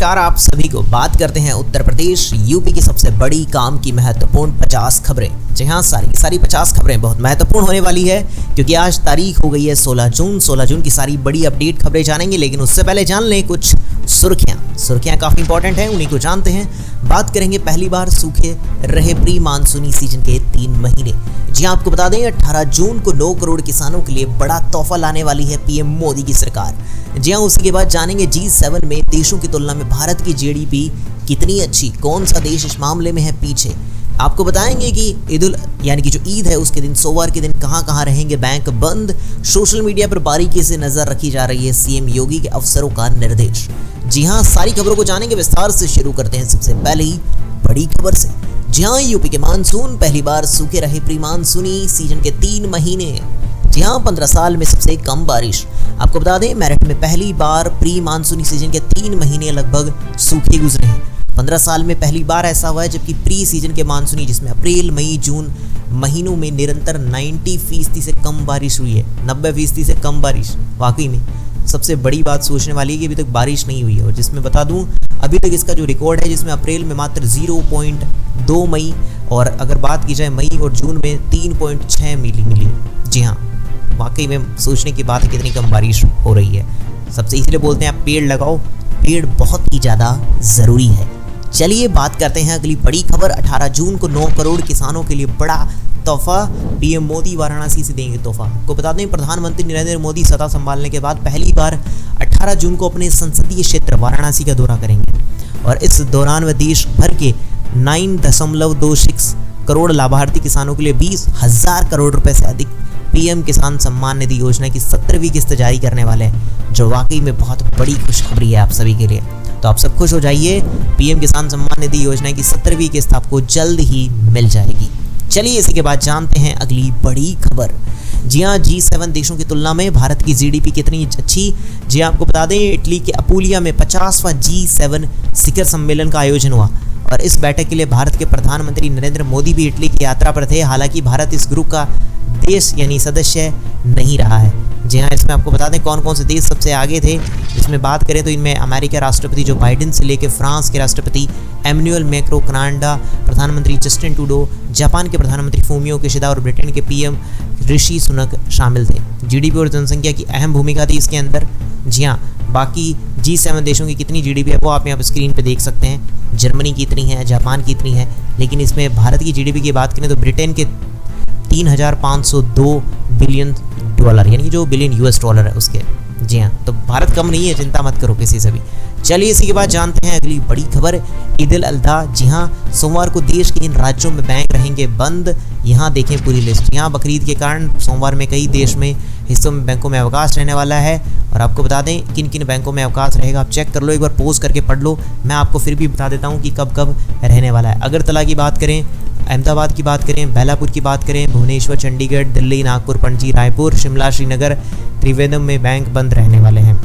नमस्कार आप सभी को। बात करते हैं उत्तर प्रदेश यूपी की सबसे बड़ी काम की महत्वपूर्ण 50 खबरें। जी हाँ, सारी 50 खबरें बहुत महत्वपूर्ण होने वाली है क्योंकि आज तारीख हो गई है 16 जून। 16 जून की सारी बड़ी अपडेट खबरें जानेंगे, लेकिन उससे पहले जान लें कुछ सुर्खियां काफ़ी इंपॉर्टेंट हैं, उन्हीं को जानते हैं। बात करेंगे पहली बार सूखे रहे प्री मानसूनी सीजन के 3 महीने। जी हाँ, आपको बता दें 18 जून को 9 करोड़ किसानों के लिए बड़ा तोहफा लाने वाली है पीएम मोदी की सरकार। जी हाँ, उसी के बाद जानेंगे G7 में देशों की तुलना में भारत की जीडीपी कितनी अच्छी, कौन सा देश इस मामले में है पीछे। आपको बताएंगे कि यानी कि जो ईद है उसके दिन सोमवार के दिन कहां रहेंगे बैंक बंद। सोशल मीडिया पर बारीकी से नजर रखी जा रही है सीएम योगी के अफसरों का निर्देश। जी हाँ, सारी खबरों को जानेंगे विस्तार से। शुरू करते हैं सबसे पहले ही बड़ी खबर से। जी हाँ, यूपी के मानसून पहली बार सूखे रहे प्री मानसूनी सीजन के 3 महीने। जी हाँ, 15 साल में सबसे कम बारिश। आपको बता दें मेरठ में पहली बार प्री मानसूनी सीजन के 3 महीने लगभग सूखे गुजरे हैं। 15 साल में पहली बार ऐसा हुआ है, जबकि प्री सीजन के मानसूनी जिसमें अप्रैल मई जून महीनों में निरंतर 90% से कम बारिश हुई है। 90% से कम बारिश। वाकई में सबसे बड़ी बात सोचने वाली है कि अभी तक बारिश नहीं हुई है, और जिसमें बता दूं अभी तक इसका जो रिकॉर्ड है जिसमें अप्रैल में मात्र 0.2 मई, और अगर बात की जाए मई और जून में 3.6 मिली। जी हाँ, वाकई में सोचने की बात है कितनी कम बारिश हो रही है। सबसे इसलिए बोलते हैं आप पेड़ लगाओ, पेड़ बहुत ही ज़्यादा ज़रूरी है। चलिए बात करते हैं अगली बड़ी खबर। 18 जून को 9 करोड़ किसानों के लिए बड़ा तोहफा, पीएम मोदी वाराणसी से देंगे तोहफा। आपको बता दें प्रधानमंत्री नरेंद्र मोदी सत्ता संभालने के बाद पहली बार 18 जून को अपने संसदीय क्षेत्र वाराणसी का दौरा करेंगे, और इस दौरान वह देश भर के 9.26 करोड़ लाभार्थी किसानों के लिए 20,000 करोड़ रुपए से अधिक पीएम किसान सम्मान निधि योजना की 17वीं किस्त जारी करने वाले हैं, जो वाकई में बहुत बड़ी खुशखबरी है आप सभी के लिए। तो आप सब खुश हो जाइए, पीएम किसान सम्मान निधि योजना की 17वीं किस्त आपको जल्द ही मिल जाएगी। चलिए इसी के बाद जानते हैं अगली बड़ी खबर। जी हाँ, G7 देशों की तुलना में भारत की जीडीपी कितनी अच्छी। जी आपको बता दें इटली के अपुलिया में 50वां G7 शिखर सम्मेलन का आयोजन हुआ, और इस बैठक के लिए भारत के प्रधानमंत्री नरेंद्र मोदी भी इटली की यात्रा पर थे। हालांकि भारत इस ग्रुप का देश यानी सदस्य नहीं रहा है। जी हाँ, इसमें आपको बता दें कौन कौन से देश सबसे आगे थे। जिसमें बात करें तो इनमें अमेरिका राष्ट्रपति जो बाइडेन से लेकर फ्रांस के राष्ट्रपति एमैनुअल मैक्रों, कनाडा प्रधानमंत्री जस्टिन ट्रूडो, जापान के प्रधानमंत्री फूमियो किशिदा और ब्रिटेन के पीएम ऋषि सुनक शामिल थे। जीडीपी और जनसंख्या की अहम भूमिका थी इसके अंदर। जी हाँ, बाकी G7 देशों की कितनी जीडीपी है वो आप यहाँ पर स्क्रीन पे देख सकते हैं। जर्मनी की इतनी है, जापान की इतनी है, लेकिन इसमें भारत की जीडीपी की बात करें तो ब्रिटेन के 3,502 बिलियन डॉलर, यानी जो बिलियन US डॉलर है उसके। जी हाँ, तो भारत कम नहीं है, चिंता मत करो किसी से भी। चलिए इसी के बाद जानते हैं अगली बड़ी खबर। ईद उल अजहा। जी हाँ, सोमवार को देश के इन राज्यों में बैंक रहेंगे बंद। यहाँ देखें पूरी लिस्ट। यहाँ बकरीद के कारण सोमवार में कई देश में हिस्सों में बैंकों में अवकाश रहने वाला है, और आपको बता दें किन किन बैंकों में अवकाश रहेगा आप चेक कर लो, एक बार पोज करके पढ़ लो। मैं आपको फिर भी बता देता हूँ कि कब कब रहने वाला है। अगरतला की बात करें, अहमदाबाद की बात करें, बेलापुर की बात करें, भुवनेश्वर, चंडीगढ़, दिल्ली, नागपुर, पणजी, रायपुर, शिमला, श्रीनगर, त्रिवेंद्रम में बैंक बंद रहने वाले हैं।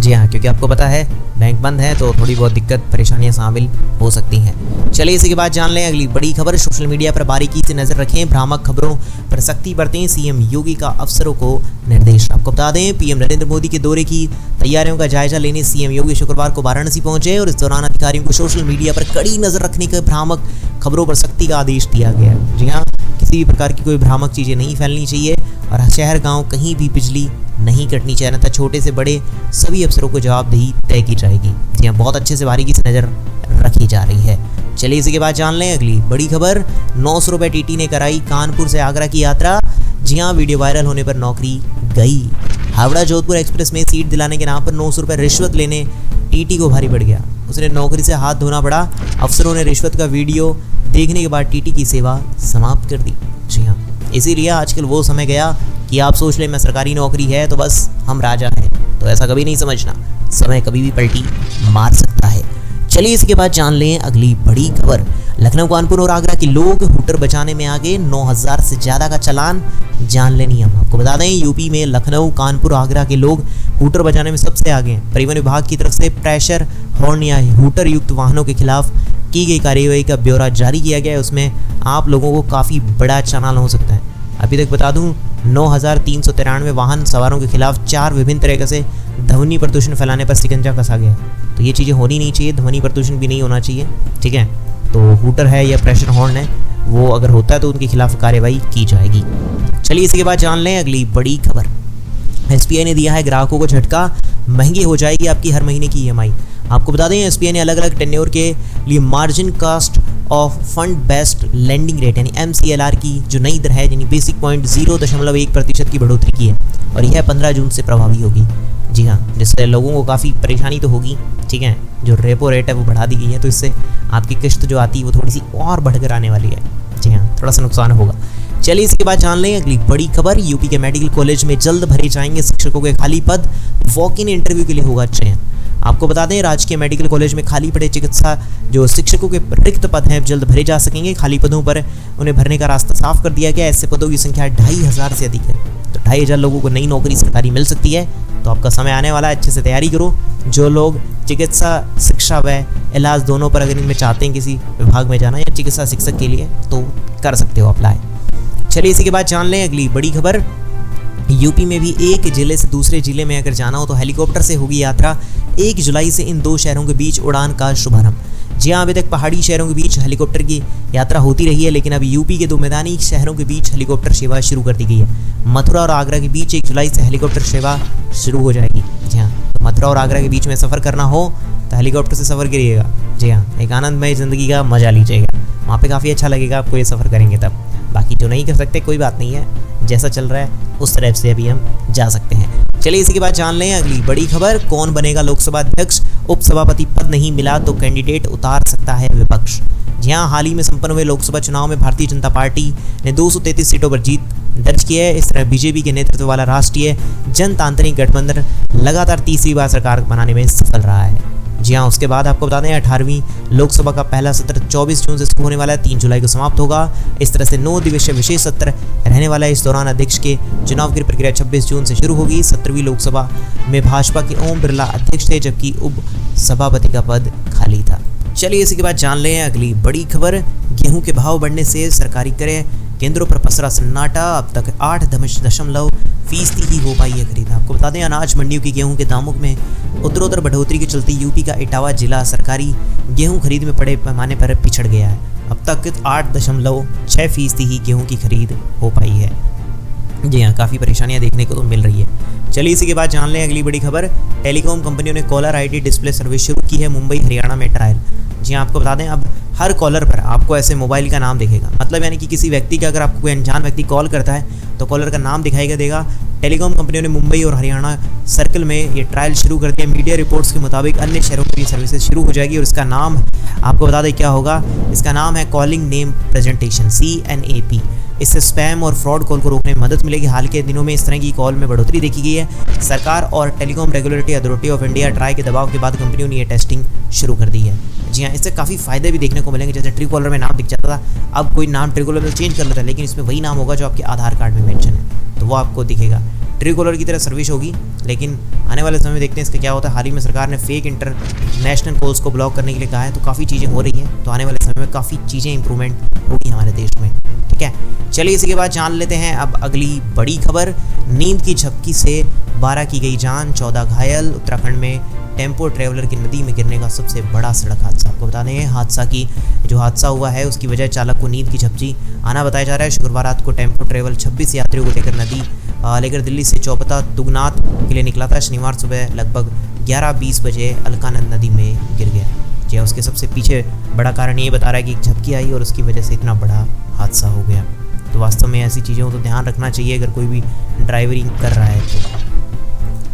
जी हाँ, क्योंकि आपको पता है बैंक बंद है तो थोड़ी बहुत दिक्कत परेशानियां शामिल हो सकती हैं। चलिए इसी के बाद जान लें अगली बड़ी खबर। सोशल मीडिया पर बारीकी से नजर रखें, भ्रामक खबरों पर सख्ती बरतें, सीएम योगी का अफसरों को निर्देश। आपको बता दें पीएम नरेंद्र मोदी के दौरे की तैयारियों का जायजा लेने सीएम योगी शुक्रवार को वाराणसी पहुंचे, और इस दौरान अधिकारियों को सोशल मीडिया पर कड़ी नजर रखने के भ्रामक खबरों पर सख्ती का आदेश दिया गया है। जी हाँ, किसी भी प्रकार की कोई भ्रामक चीज़ें नहीं फैलनी चाहिए, और शहर गांव कहीं भी बिजली नहीं कटनी चाहिए, अन्यथा छोटे से बड़े सभी अफसरों को जवाबदेही तय की जाएगी। जी हाँ, बहुत अच्छे से बारीकी से नज़र रखी जा रही है। चलिए इसी के बाद जान लें अगली बड़ी खबर। 900 रुपये टीटी ने कराई कानपुर से आगरा की यात्रा। जी हाँ, वीडियो वायरल होने पर नौकरी गई। हावड़ा जोधपुर एक्सप्रेस में सीट दिलाने के नाम पर 900 रुपये रिश्वत लेने टीटी को भारी पड़ गया। उसने नौकरी से हाथ धोना पड़ा। अफसरों ने रिश्वत का वीडियो देखने के बाद टीटी की सेवा समाप्त कर दी। जी हाँ, इसीलिए आजकल वो समय गया कि आप सोच लें मैं सरकारी नौकरी है तो बस हम राजा हैं, तो ऐसा कभी नहीं समझना, समय कभी भी पलटी मार सकता है। चलिए इसके बाद जान लें अगली बड़ी खबर। लखनऊ, कानपुर और आगरा के लोग हूटर बचाने में आगे, 9,000 से ज़्यादा का चालान। जान लें नियम। आपको बता दें यूपी में लखनऊ, कानपुर, आगरा के लोग हूटर बचाने में सबसे आगे हैं। परिवहन विभाग की तरफ से प्रेशर हॉर्न या हूटर युक्त वाहनों के खिलाफ की गई कार्यवाही का ब्यौरा जारी किया गया है। उसमें आप लोगों को काफ़ी बड़ा चालान हो सकता है। अभी तक बता दूं 9,393 वाहन सवारों के खिलाफ 4 विभिन्न तरीके से ध्वनि प्रदूषण फैलाने पर शिकंजा कसा गया। तो ये चीज़ें होनी नहीं चाहिए। ध्वनि प्रदूषण भी नहीं होना चाहिए, ठीक है। तो हूटर है या प्रेशर हॉर्न है, वो अगर होता है तो उनके खिलाफ कार्रवाई की जाएगी। चलिए इसके बाद जान लें अगली बड़ी खबर। एसबीआई ने दिया है ग्राहकों को झटका, महंगी हो जाएगी आपकी हर महीने की ईएमआई। आपको बता दें एसबीआई ने अलग अलग टेन्योर के लिए margin cost of fund based lending rate यानी MCLR की जो नई दर है यानी बेसिक पॉइंट 0.1% की बढ़ोतरी की है और यह 15 जून से प्रभावी होगी। जी हाँ, जिससे लोगों को काफ़ी परेशानी तो होगी, ठीक है। जो रेपो रेट है वो बढ़ा दी गई है, तो इससे आपकी किस्त जो आती है वो थोड़ी सी और बढ़कर आने वाली है। जी हाँ, थोड़ा सा नुकसान होगा। चलिए इसके बाद जान लें अगली बड़ी खबर। यूपी के मेडिकल कॉलेज में जल्द भरे जाएंगे शिक्षकों के खाली पद, वॉक इन इंटरव्यू के लिए होगा चयन। आपको बता दें राजकीय मेडिकल कॉलेज में खाली पड़े चिकित्सा जो शिक्षकों के रिक्त पद हैं जल्द भरे जा सकेंगे। खाली पदों पर उन्हें भरने का रास्ता साफ कर दिया गया। ऐसे पदों की संख्या 2500 से अधिक है, तो 2500 लोगों को नई नौकरी सरकारी मिल सकती है। तो आपका समय आने वाला है, अच्छे से तैयारी करो। जो लोग चिकित्सा शिक्षा व इलाज दोनों पर अगर इनमें चाहते हैं किसी विभाग में जाना या चिकित्सा शिक्षक के लिए, तो कर सकते हो अप्लाई। चलिए इसी के बाद जान लें अगली बड़ी खबर। यूपी में भी एक जिले से दूसरे जिले में अगर जाना हो तो हेलीकॉप्टर से होगी यात्रा। 1 जुलाई से इन 2 शहरों के बीच उड़ान का शुभारंभ। जी हाँ, अभी तक पहाड़ी शहरों के बीच हेलीकॉप्टर की यात्रा होती रही है, लेकिन अब यूपी के 2 मैदानी शहरों के बीच हेलीकॉप्टर सेवा शुरू कर दी गई है। मथुरा और आगरा के बीच 1 जुलाई से हेलीकॉप्टर सेवा शुरू हो जाएगी। जी हाँ, तो मथुरा और आगरा के बीच में सफ़र करना हो तो हेलीकॉप्टर से सफ़र करिएगा। जी हाँ, एक आनंदमय ज़िंदगी का मजा लीजिएगा, वहाँ पे काफ़ी अच्छा लगेगा आपको ये सफ़र करेंगे तब। बाकी जो नहीं कर सकते कोई बात नहीं है, जैसा चल रहा है उस तरह से अभी हम जा सकते हैं। चलिए इसी के बाद जान लें अगली बड़ी खबर। कौन बनेगा लोकसभा अध्यक्ष, उपसभापति पद नहीं मिला तो कैंडिडेट उतार सकता है विपक्ष। जी हाँ, हाल ही में संपन्न हुए लोकसभा चुनाव में भारतीय जनता पार्टी ने 233 सीटों पर जीत दर्ज की है। इस तरह बीजेपी के नेतृत्व वाला राष्ट्रीय जनतांत्रिक गठबंधन लगातार तीसरी बार सरकार बनाने में सफल रहा है। जी हाँ, उसके बाद आपको बता दें 18वीं लोकसभा का पहला सत्र 24 जून से शुरू होने वाला है, 3 जुलाई को समाप्त होगा। इस तरह से 9 दिवसीय विशेष सत्र रहने वाला है। इस दौरान अध्यक्ष के चुनाव की प्रक्रिया 26 जून से शुरू होगी। 17वीं लोकसभा में भाजपा के ओम बिरला अध्यक्ष थे, जबकि उप सभापति का पद खाली था। चलिए इसी के बाद जान लें अगली बड़ी खबर। गेहूं के भाव बढ़ने से सरकारी क्रय केंद्रों पर पसरा सन्नाटा। अब तक 8.0% ही हो पाई है खरीद। आपको बता दें अनाज मंडियों की गेहूं के दामों में उत्तरोत्तर बढ़ोतरी के चलते यूपी का इटावा जिला सरकारी गेहूं खरीद में बड़े पैमाने पर पिछड़ गया है। अब तक 8.6% ही गेहूं की खरीद हो पाई है। जी हाँ, काफ़ी परेशानियां देखने को तो मिल रही है। चलिए इसी के बाद जान लें अगली बड़ी खबर। टेलीकॉम कंपनियों ने कॉलर आईडी डिस्प्ले सर्विस शुरू की है मुंबई हरियाणा में ट्रायल। जी हाँ, आपको बता दें अब हर कॉलर पर आपको ऐसे मोबाइल का नाम दिखेगा। मतलब यानी कि किसी व्यक्ति का अगर आपको कोई अनजान व्यक्ति कॉल करता है तो कॉलर का नाम दिखाई देगा। टेलीकॉम कंपनियों ने मुंबई और हरियाणा सर्कल में ये ट्रायल शुरू कर दिया। मीडिया रिपोर्ट्स के मुताबिक अन्य शहरों में ये सर्विसेज शुरू हो जाएगी और इसका नाम आपको बता दें क्या होगा। इसका नाम है कॉलिंग नेम प्रेजेंटेशन, CNAP। इससे स्पैम और फ्रॉड कॉल को रोकने में मदद मिलेगी। हाल के दिनों में इस तरह की कॉल में बढ़ोतरी देखी गई है। सरकार और telecom regulatory authority of India try के दबाव के बाद कंपनियों ने ये टेस्टिंग शुरू कर दी है। जी हाँ, इससे काफ़ी फ़ायदे भी देखने को मिलेंगे। जैसे ट्रू कॉलर में नाम दिख जाता था, अब कोई नाम ट्रू कॉलर में चेंज कर लेता है, लेकिन इसमें वही नाम होगा जो आपके आधार कार्ड में मेंशन है, तो वो आपको दिखेगा। ट्रू कॉलर की तरह सर्विस होगी, लेकिन आने वाले समय में देखते हैं इसका क्या होता है। हाल ही में सरकार ने फेक इंटरनेशनल कॉल्स को ब्लॉक करने के लिए कहा है, तो काफ़ी चीज़ें हो रही हैं। तो आने वाले समय में काफ़ी चीज़ें इंप्रूवमेंट होगी हमारे देश में, ठीक है। चलिए इसी के बाद जान लेते हैं अब अगली बड़ी खबर। नींद की झपकी से 12 की गई जान, 14 घायल। उत्तराखंड में टेम्पो ट्रेवलर की नदी में गिरने का सबसे बड़ा सड़क हादसा। आपको बता दें हादसा हुआ है उसकी वजह चालक को नींद की झपकी आना बताया जा रहा है। शुक्रवार रात को टेम्पो ट्रेवल 26 यात्रियों को लेकर दिल्ली से चौपता तुगनाथ के लिए निकला था। शनिवार सुबह लगभग 11:20 बजे अलकानंद नदी में गिर गया। जी, उसके सबसे पीछे बड़ा कारण ये बता रहा है कि झपकी आई और उसकी वजह से इतना बड़ा हादसा हो गया। तो वास्तव में ऐसी चीज़ों को तो ध्यान रखना चाहिए अगर कोई भी ड्राइवरिंग कर रहा है तो।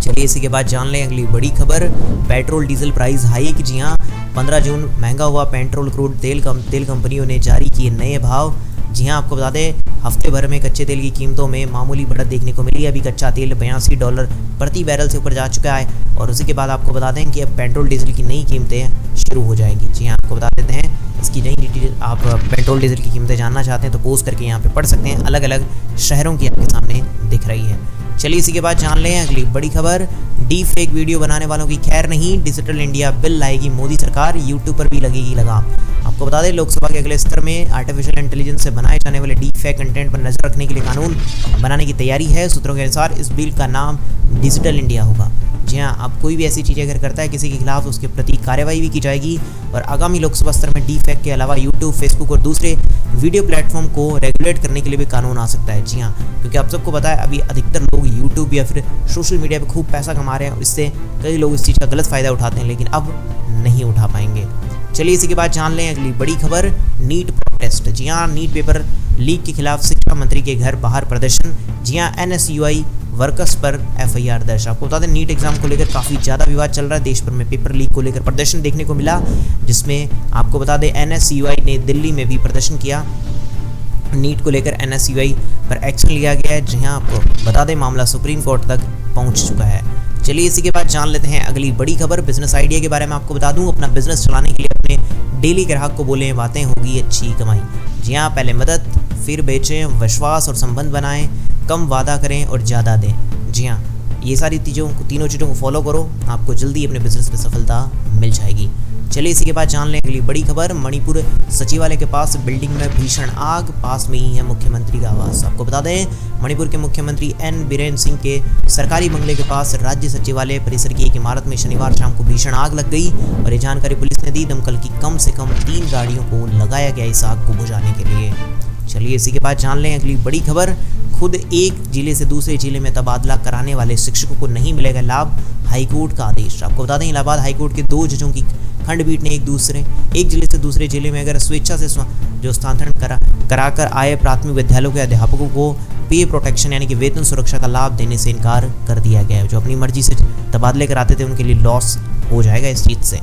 चलिए इसी के बाद जान लें अगली बड़ी खबर। Petrol diesel price hike. जी हाँ, 15 जून महंगा हुआ पेट्रोल क्रूड तेल कंपनियों ने जारी किए नए भाव। जी हाँ, आपको बता दें हफ्ते भर में कच्चे तेल की कीमतों में मामूली बढ़त देखने को मिली। अभी कच्चा तेल $82 प्रति बैरल से ऊपर जा चुका है और उसी के बाद आपको बता दें कि अब पेट्रोल डीजल की नई कीमतें शुरू हो जाएंगी। जी हाँ, आपको बता देते हैं इसकी नई डिटेल। आप पेट्रोल डीजल की कीमतें जानना चाहते हैं तो पोस्ट करके यहाँ पे पढ़ सकते हैं। अलग अलग शहरों की आपके सामने दिख रही है। चलिए इसी के बाद जान लें अगली बड़ी खबर। डीप फेक वीडियो बनाने वालों की खैर नहीं, डिजिटल इंडिया बिल लाएगी मोदी सरकार, यूट्यूब पर भी लगेगी लगाम। आपको बता दें लोकसभा के अगले स्तर में आर्टिफिशियल इंटेलिजेंस से बनाए जाने वाले डीप फेक कंटेंट पर नजर रखने के लिए कानून बनाने की तैयारी है। सूत्रों के अनुसार इस बिल का नाम डिजिटल इंडिया होगा। जी हाँ, अब कोई भी ऐसी चीज़ अगर करता है किसी के खिलाफ उसके प्रति कार्रवाई भी की जाएगी और आगामी लोकसभा स्तर में डीफेक के अलावा यूट्यूब, फेसबुक और दूसरे वीडियो प्लेटफॉर्म को रेगुलेट करने के लिए भी कानून आ सकता है। जी हाँ, क्योंकि आप सबको पता है अभी अधिकतर लोग यूट्यूब या फिर सोशल मीडिया पर खूब पैसा कमा रहे हैं और इससे कई लोग इस चीज़ का गलत फ़ायदा उठाते हैं, लेकिन अब नहीं उठा पाएंगे। चलिए इसी के बाद जान लें अगली बड़ी खबर, नीट प्रोटेस्ट। जी हाँ, नीट पेपर लीक के खिलाफ शिक्षा मंत्री के घर बाहर प्रदर्शन। जी हाँ, एनएसयूआई वर्कर्स पर एफआईआर दर्ज। आपको बता दें नीट एग्जाम को लेकर काफ़ी ज़्यादा विवाद चल रहा है। देश भर में पेपर लीक को लेकर प्रदर्शन देखने को मिला, जिसमें आपको बता दें एनएसयूआई ने दिल्ली में भी प्रदर्शन किया। नीट को लेकर एनएसयूआई पर एक्शन लिया गया है। जहां आपको बता दें मामला सुप्रीम कोर्ट तक पहुंच चुका है। चलिए इसी के बाद जान लेते हैं अगली बड़ी खबर, बिजनेस आइडिया के बारे में। आपको बता दूं अपना बिजनेस चलाने के लिए अपने डेली ग्राहक को बोलें बातें, होगी अच्छी कमाई। जी हाँ, पहले मदद फिर बेचें, विश्वास और संबंध बनाएं, कम वादा करें और ज़्यादा दें। जी हाँ, ये सारी तीनों चीज़ों को फॉलो करो, आपको जल्दी अपने बिजनेस में सफलता मिल जाएगी। चलिए इसी के बाद जान लें अगली बड़ी खबर, मणिपुर सचिवालय के पास बिल्डिंग में भीषण आग, पास में ही है मुख्यमंत्री का आवास। आपको बता दें मणिपुर के मुख्यमंत्री एन बीरेन सिंह के सरकारी बंगले के पास राज्य सचिवालय परिसर की एक इमारत में शनिवार शाम को भीषण आग लग गई और ये जानकारी पुलिस ने दी। दमकल की कम से कम 3 गाड़ियों को लगाया गया इस आग को बुझाने के लिए। चलिए इसी के बाद जान लें अगली बड़ी खबर, खुद एक जिले से दूसरे जिले में तबादला कराने वाले शिक्षकों को नहीं मिलेगा लाभ, हाईकोर्ट का आदेश। आपको बता दें इलाहाबाद हाईकोर्ट के 2 जजों की खंडपीठ ने एक जिले से दूसरे जिले में अगर स्वेच्छा से जो स्थानांतरण कराकर आए प्राथमिक विद्यालयों के अध्यापकों को पे प्रोटेक्शन यानी कि वेतन सुरक्षा का लाभ देने से इनकार कर दिया गया है। जो अपनी मर्जी से तबादले कराते थे उनके लिए लॉस हो जाएगा इस चीज़ से।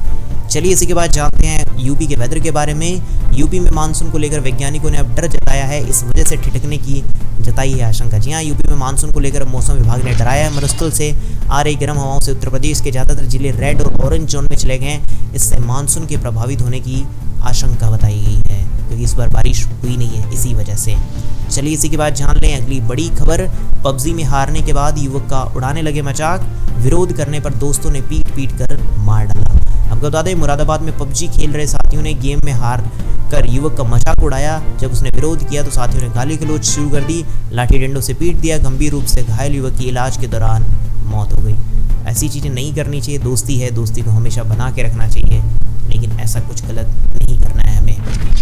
चलिए इसी के बाद जानते हैं यूपी के वेदर के बारे में। यूपी में मानसून को लेकर वैज्ञानिकों ने अब डर जताया है, इस वजह से ठिठकने की जताई है आशंका। जी हाँ, यूपी में मानसून को लेकर मौसम विभाग ने डराया है। मरुस्थल से आ रही गर्म हवाओं से उत्तर प्रदेश के ज़्यादातर जिले रेड और ऑरेंज जोन में चले गए हैं। इससे मानसून के प्रभावित होने की आशंका बताई गई है, क्योंकि इस बार बारिश हुई नहीं है इसी वजह से। चलिए इसी के बाद जान लें अगली बड़ी खबर, पबजी में हारने के बाद युवक का उड़ाने लगे मजाक, विरोध करने पर दोस्तों ने पीट कर मार डाला। आपको बता दें मुरादाबाद में पबजी खेल रहे साथियों ने गेम में हार कर युवक का मजाक उड़ाया। जब उसने विरोध किया तो साथियों ने गाली गलौज शुरू कर दी, लाठी डंडों से पीट दिया। गंभीर रूप से घायल युवक की इलाज के दौरान मौत हो गई। ऐसी चीज़ें नहीं करनी चाहिए। दोस्ती है, दोस्ती को हमेशा बना के रखना चाहिए, लेकिन ऐसा कुछ गलत नहीं करना है हमें।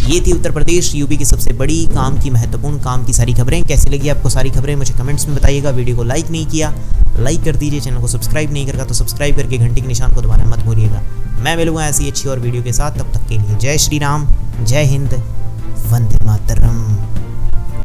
ये थी उत्तर प्रदेश यूपी की सबसे बड़ी काम की महत्वपूर्ण काम की सारी खबरें। कैसी लगी आपको सारी खबरें मुझे कमेंट्स में बताइएगा। वीडियो को लाइक नहीं किया लाइक कर दीजिए, चैनल को सब्सक्राइब नहीं करता तो सब्सक्राइब करके घंटे के निशान को दबाना मत भूलिएगा। मैं मिलूंगा ऐसी अच्छी और वीडियो के साथ, तब तक के लिए जय श्री राम, जय हिंद, वंदे मातरम।